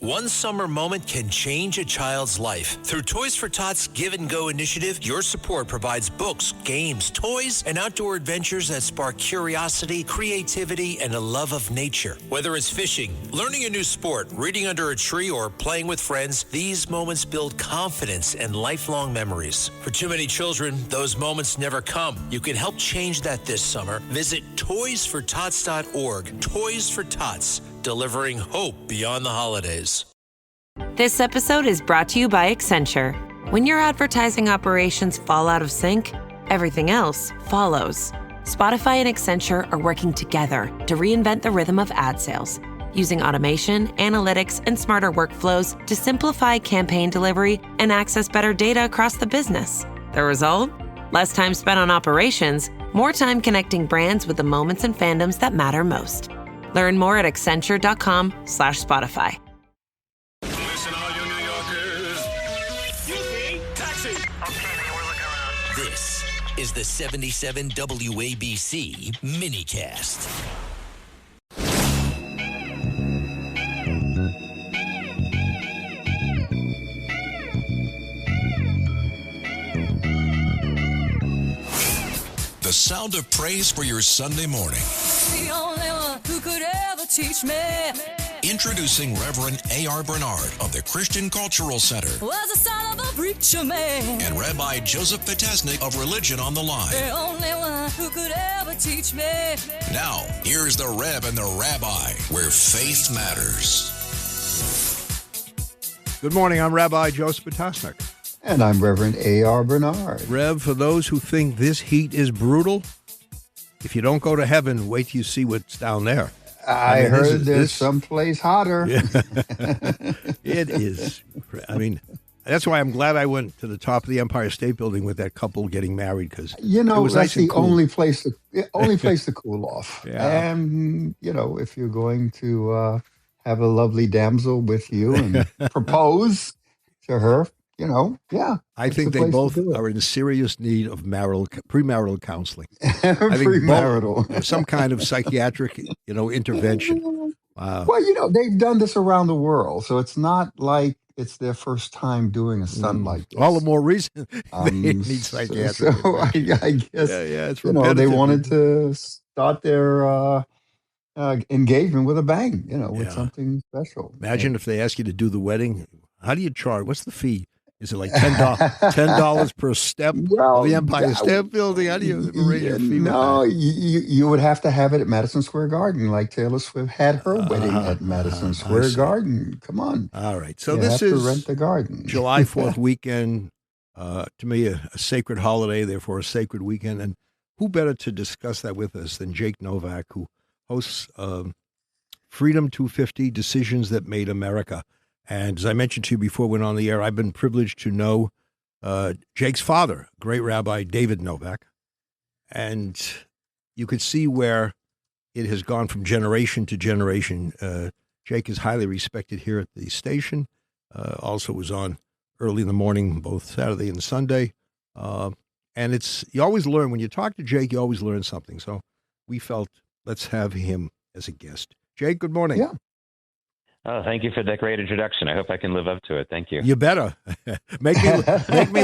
One summer moment can change a child's life. Through Toys for Tots Give and Go initiative, your support provides books, games, toys, and outdoor adventures that spark curiosity, creativity, and a love of nature. Whether it's fishing, learning a new sport, reading under a tree, or playing with friends, these moments build confidence and lifelong memories. For too many children, those moments never come. You can help change that this summer. Visit toysfortots.org. Toys for Tots, delivering hope beyond the holidays. This episode is brought to you by Accenture. When your advertising operations fall out of sync, everything else follows. Spotify and Accenture are working together to reinvent the rhythm of ad sales, using automation, analytics, and smarter workflows to simplify campaign delivery and access better data across the business. The result? Less time spent on operations, more time connecting brands with the moments and fandoms that matter most. Learn more at Accenture.com/Spotify. Listen, all you New Yorkers. Excuse me, taxi. Okay, we're looking around. This is the 77 WABC minicast. The sound of praise for your Sunday morning. The only one who could ever teach me Introducing Reverend A.R. Bernard of the Christian Cultural Center was the son of a preacher man. and Rabbi Joseph Petaznik of Religion on the Line. The only one who could ever teach me. Now, here's the Reb and the Rabbi, where faith matters. Good morning. I'm Rabbi Joseph Petaznik. And I'm Reverend A.R. Bernard. Rev, for those who think this heat is brutal, if you don't go to heaven, wait till you see what's down there. I mean, heard there's someplace hotter. Yeah. It is. I mean, that's why I'm glad I went to the top of the Empire State Building with that couple getting married, because You it know, was that's nice and the cool. only place to cool off. Yeah. And, you know, if you're going to have a lovely damsel with you and propose to her, you know, yeah. I it's think the they place to both do it. are in serious need of premarital counseling. Premarital. Both, some kind of psychiatric, intervention. Wow. Well, you know, they've done this around the world, so it's not like it's their first time doing a stunt like this. All the more reason they need So psychiatric. I guess yeah, it's you know, they repetitive. wanted to start their engagement with a bang, with Yeah. something special. Imagine if they ask you to do the wedding. How do you charge? What's the fee? Is it like $10 per step Well, of the Empire yeah, State Building? How do you arrange your fee? No, you would have to have it at Madison Square Garden, like Taylor Swift had her wedding at Madison I Square see. Garden. Come on, All right. So you this have to is rent the garden. July 4th weekend. To me, a sacred holiday, therefore a sacred weekend. And who better to discuss that with us than Jake Novak, who hosts Freedom 250, Decisions That Made America. And as I mentioned to you before we went on the air, I've been privileged to know Jake's father, great Rabbi David Novak. And you could see where it has gone from generation to generation. Jake is highly respected here at the station. Also was on early in the morning, both Saturday and Sunday. And you always learn. When you talk to Jake, you always learn something. So we felt, let's have him as a guest. Jake, good morning. Yeah. Oh, thank you for that great introduction. I hope I can live up to it. Thank you. You better. make me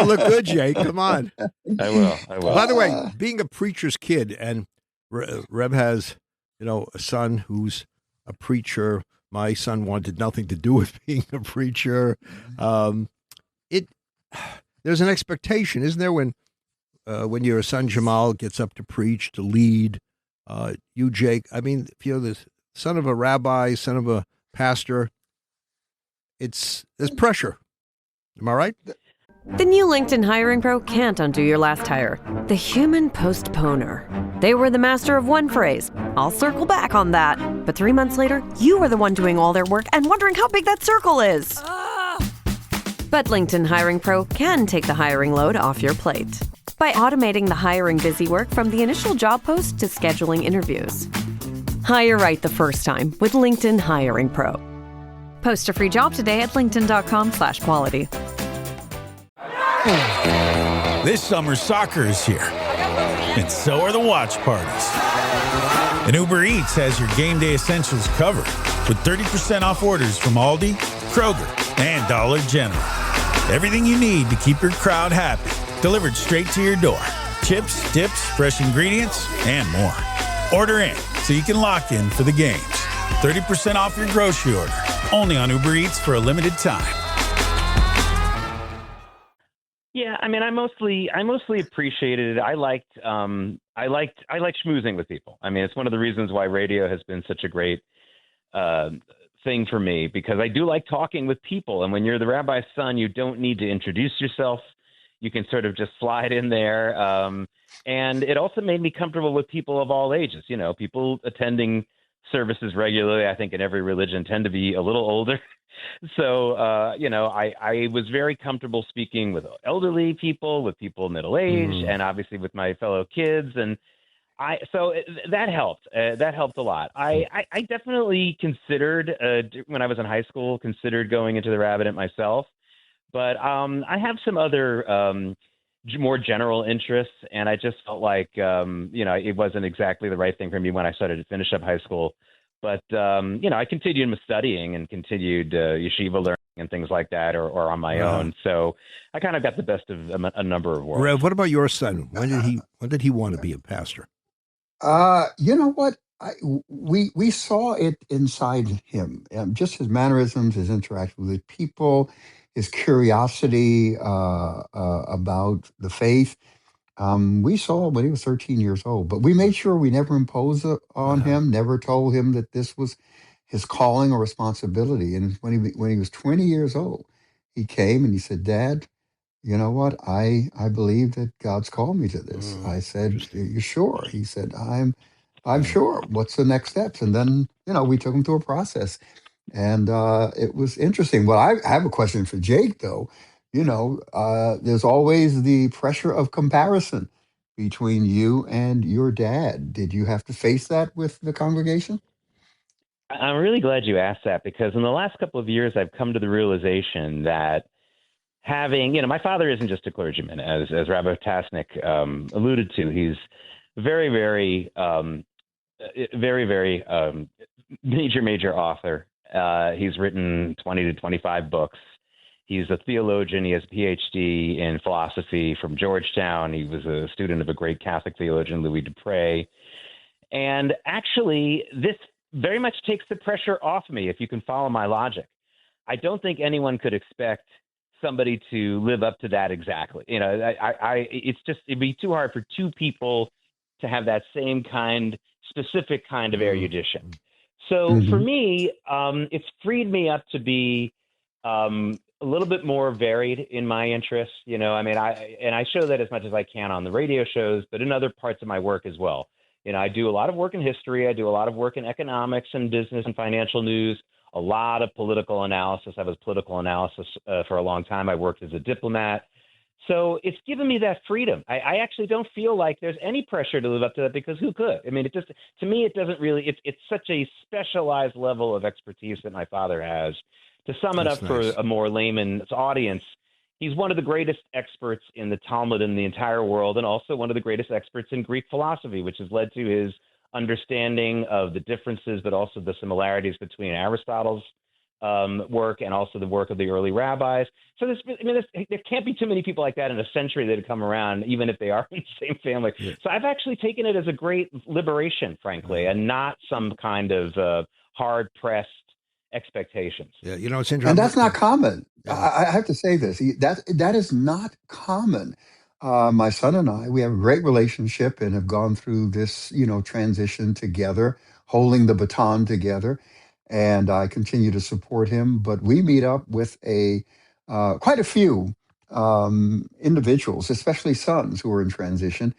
look good, Jake. Come on. I will. By the way, being a preacher's kid, and Reb has, a son who's a preacher. My son wanted nothing to do with being a preacher. There's an expectation, isn't there, when your son Jamal gets up to preach, to lead, you, Jake, I mean, if you're the son of a rabbi, son of a pastor, there's pressure. Am I right? The new LinkedIn Hiring Pro can't undo your last hire. The human postponer. They were the master of one phrase. I'll circle back on that. But 3 months later, you are the one doing all their work and wondering how big that circle is. But LinkedIn Hiring Pro can take the hiring load off your plate by automating the hiring busy work from the initial job post to scheduling interviews. Hire right the first time with LinkedIn Hiring Pro. Post a free job today at linkedin.com/quality. This summer, soccer is here, and so are the watch parties. And Uber Eats has your game day essentials covered with 30% off orders from Aldi, Kroger, and Dollar General. Everything you need to keep your crowd happy. Delivered straight to your door. Chips, dips, fresh ingredients, and more. Order in so you can lock in for the games. 30% off your grocery order. Only on Uber Eats for a limited time. Yeah, I mean, I mostly appreciated it. I liked schmoozing with people. I mean, it's one of the reasons why radio has been such a great thing for me, because I do like talking with people. And when you're the rabbi's son, you don't need to introduce yourself. You can sort of just slide in there. And it also made me comfortable with people of all ages. You know, people attending services regularly, I think in every religion, tend to be a little older. So, you know, I was very comfortable speaking with elderly people, with people middle age, and obviously with my fellow kids. And that helped. That helped a lot. I definitely considered, when I was in high school, considered going into the rabbinate myself. But I have some other more general interests, and I just felt like, you know, it wasn't exactly the right thing for me when I started to finish up high school. But, you know, I continued my studying and continued yeshiva learning and things like that, or on my own. So I kind of got the best of a number of worlds. Rev, what about your son? When did he want to be a pastor? You know what? We saw it inside him, just his mannerisms, his interaction with people, his curiosity about the faith. We saw when he was 13 years old, but we made sure we never imposed it on him, never told him that this was his calling or responsibility. And when he was 20 years old, he came and he said, "Dad, you know what? I believe that God's called me to this." I said, "You sure?" He said, I'm sure. What's the next steps?" And then, you know, we took him through a process. And it was interesting. Well, I have a question for Jake, though. You know, there's always the pressure of comparison between you and your dad. Did you have to face that with the congregation? I'm really glad you asked that, because in the last couple of years, I've come to the realization that having, you know, my father isn't just a clergyman, as Rabbi Petaznik alluded to. He's very, very, very major author. He's written 20 to 25 books. He's a theologian. He has a PhD in philosophy from Georgetown. He was a student of a great Catholic theologian, Louis Dupre. And actually, this very much takes the pressure off me, if you can follow my logic. I don't think anyone could expect somebody to live up to that exactly. You know, it'd be too hard for two people to have that same specific kind of erudition. So for me, it's freed me up to be a little bit more varied in my interests. You know, I mean, I show that as much as I can on the radio shows, but in other parts of my work as well. You know, I do a lot of work in history. I do a lot of work in economics and business and financial news, a lot of political analysis. I was political analysis for a long time. I worked as a diplomat. So it's given me that freedom. I actually don't feel like there's any pressure to live up to that, because who could? I mean, to me, it doesn't really, it's such a specialized level of expertise that my father has. To sum it up for a more layman's audience, he's one of the greatest experts in the Talmud in the entire world, and also one of the greatest experts in Greek philosophy, which has led to his understanding of the differences, but also the similarities between Aristotle's work and also the work of the early rabbis. So there can't be too many people like that in a century that have come around, even if they are in the same family. Yeah. So I've actually taken it as a great liberation, frankly, and not some kind of hard-pressed expectations. Yeah, you know, it's interesting. And that's not common. I have to say this. That is not common. My son and I, we have a great relationship and have gone through this, you know, transition together, holding the baton together. And I continue to support him. But we meet up with quite a few individuals, especially sons who are in transition,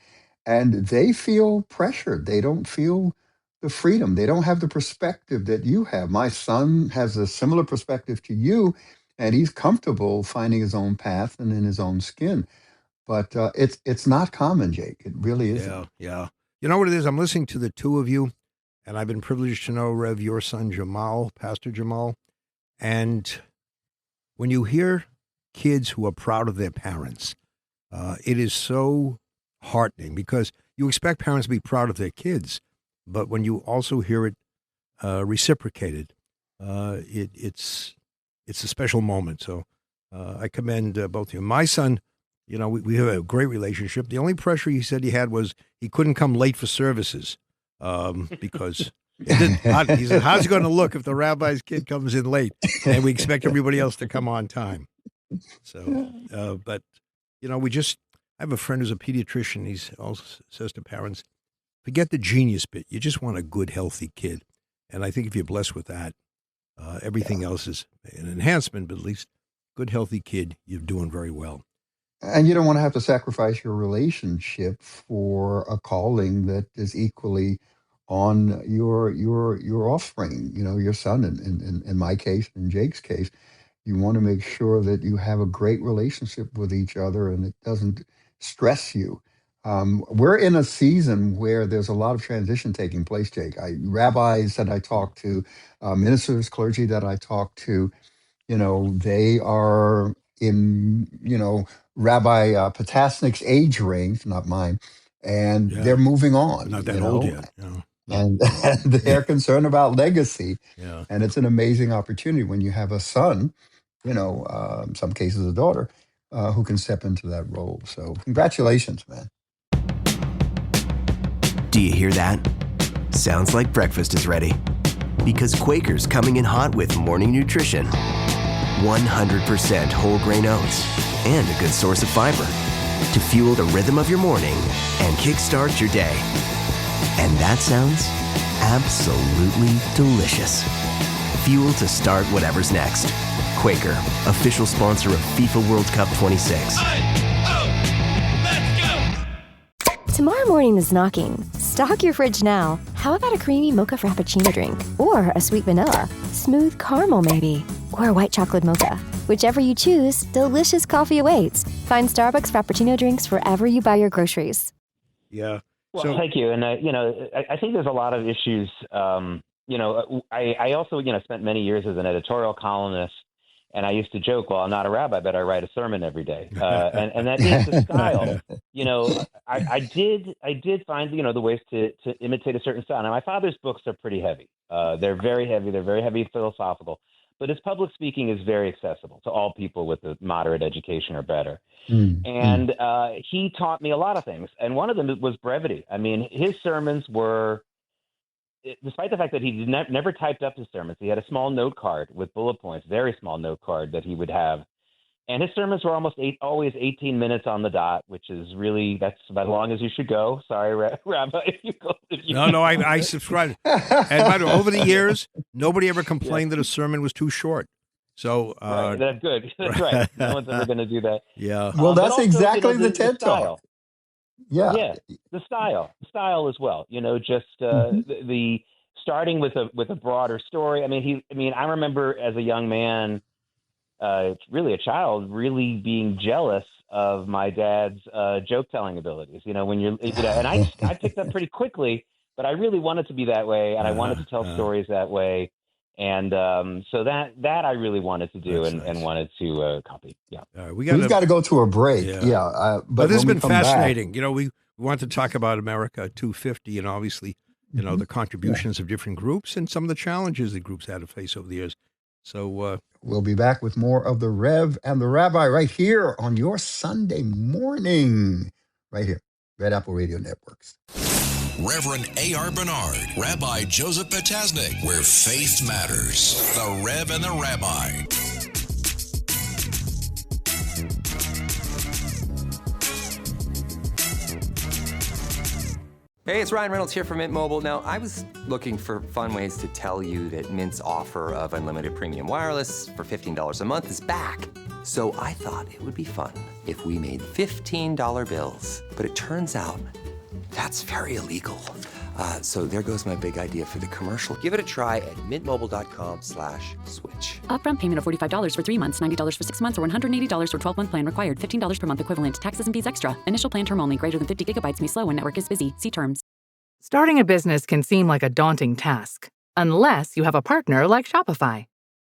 and they feel pressured. They don't feel the freedom. They don't have the perspective that you have. My son has a similar perspective to you, and he's comfortable finding his own path and in his own skin. But it's not common, Jake. It really isn't. Yeah. You know what it is? I'm listening to the two of you, and I've been privileged to know, Rev, your son Jamal, Pastor Jamal. And when you hear kids who are proud of their parents, it is so heartening, because you expect parents to be proud of their kids. But when you also hear it reciprocated, it's it's a special moment. So I commend both of you. My son, we have a great relationship. The only pressure he said he had was he couldn't come late for services because he said, how's it going to look if the rabbi's kid comes in late and we expect everybody else to come on time? So, but, I have a friend who's a pediatrician. He also says to parents, forget the genius bit. You just want a good, healthy kid. And I think if you're blessed with that, everything else is an enhancement, but at least good, healthy kid, you're doing very well. And you don't want to have to sacrifice your relationship for a calling that is equally on your offspring, your son, in my case, in Jake's case. You want to make sure that you have a great relationship with each other and it doesn't stress you. We're in a season where there's a lot of transition taking place, Jake. Rabbis that I talk to, ministers, clergy that I talk to, they are in, Rabbi Petaznik's age range, not mine, and they're moving on. Not that old yet. And they're concerned about legacy. Yeah. And it's an amazing opportunity when you have a son, in some cases a daughter, who can step into that role. So congratulations, man. Do you hear that? Sounds like breakfast is ready. Because Quaker's coming in hot with morning nutrition. 100% whole grain oats and a good source of fiber to fuel the rhythm of your morning and kickstart your day. And that sounds absolutely delicious. Fuel to start whatever's next. Quaker, official sponsor of FIFA World Cup 26. Tomorrow morning is knocking. Stock your fridge now. How about a creamy mocha frappuccino drink? Or a sweet vanilla? Smooth caramel maybe? Or a white chocolate mocha? Whichever you choose, delicious coffee awaits. Find Starbucks Frappuccino drinks wherever you buy your groceries. Yeah. Well, thank you. And, I think there's a lot of issues. I also, spent many years as an editorial columnist. And I used to joke, well, I'm not a rabbi, but I write a sermon every day. And that is the style. I did find, the ways to imitate a certain style. Now, my father's books are pretty heavy. They're very heavy. They're very heavy philosophical. But his public speaking is very accessible to all people with a moderate education or better. And he taught me a lot of things. And one of them was brevity. I mean, his sermons were, despite the fact that he never typed up his sermons, he had a small note card with bullet points, very small note card that he would have. And his sermons were always 18 minutes on the dot, which is really, that's about as long as you should go. Sorry, Rabbi, if you go. No, I subscribe. And by the way, over the years, nobody ever complained that a sermon was too short. So right, that's good. That's right. No one's ever going to do that. Yeah. Well, that's also, exactly the TED Talk. Yeah, the style as well. Just the starting with a broader story. I remember as a young man, really a child, really being jealous of my dad's joke telling abilities. When you're, and I picked up pretty quickly, but I really wanted to be that way, and I wanted to tell stories that way. And so that I really wanted to do and wanted to copy. Yeah. We've got to go to a break. Yeah. But this has been fascinating. We want to talk about America 250 and obviously, the contributions of different groups and some of the challenges that groups had to face over the years. So we'll be back with more of the Rev and the Rabbi right here on your Sunday morning, right here, Red Apple Radio Networks. Reverend A.R. Bernard, Rabbi Joseph Petaznik, where faith matters. The Rev and the Rabbi. Hey, it's Ryan Reynolds here from Mint Mobile. Now, I was looking for fun ways to tell you that Mint's offer of unlimited premium wireless for $15 a month is back. So I thought it would be fun if we made $15 bills. But it turns out that's very illegal. So there goes my big idea for the commercial. Give it a try at mintmobile.com/switch. Upfront payment of $45 for 3 months, $90 for 6 months, or $180 for 12-month plan required. $15 per month equivalent. Taxes and fees extra. Initial plan term only. Greater than 50 gigabytes may slow when network is busy. See terms. Starting a business can seem like a daunting task, unless you have a partner like Shopify.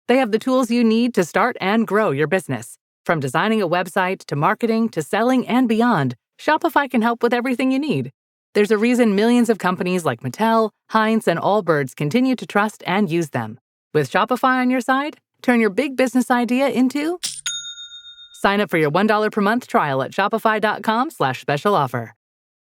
They have the tools you need to start and grow your business. From designing a website to marketing to selling and beyond, Shopify can help with everything you need. There's a reason millions of companies like Mattel, Heinz, and Allbirds continue to trust and use them. With Shopify on your side, Turn your big business idea into... Sign up for your $1 per month trial at shopify.com/special offer.